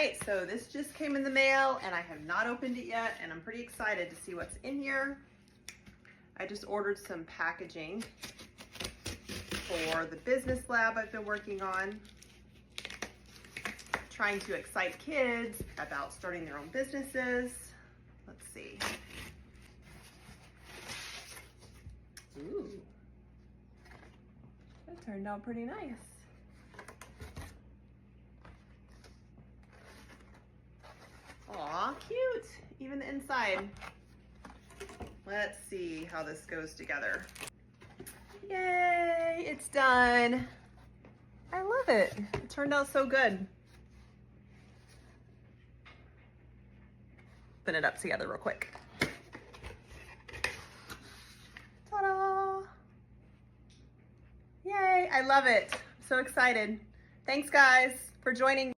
right, so this just came in the mail and I have not opened it yet, and I'm pretty excited to see what's in here. I just ordered some packaging for the business lab I've been working on, trying to excite kids about starting their own businesses. Let's see. Ooh, that turned out pretty nice. Aw, cute, even the inside. Let's see how this goes together. Yay, it's done. I love it. It turned out so good. Open it up together real quick. Ta-da! Yay, I love it. I'm so excited. Thanks guys for joining.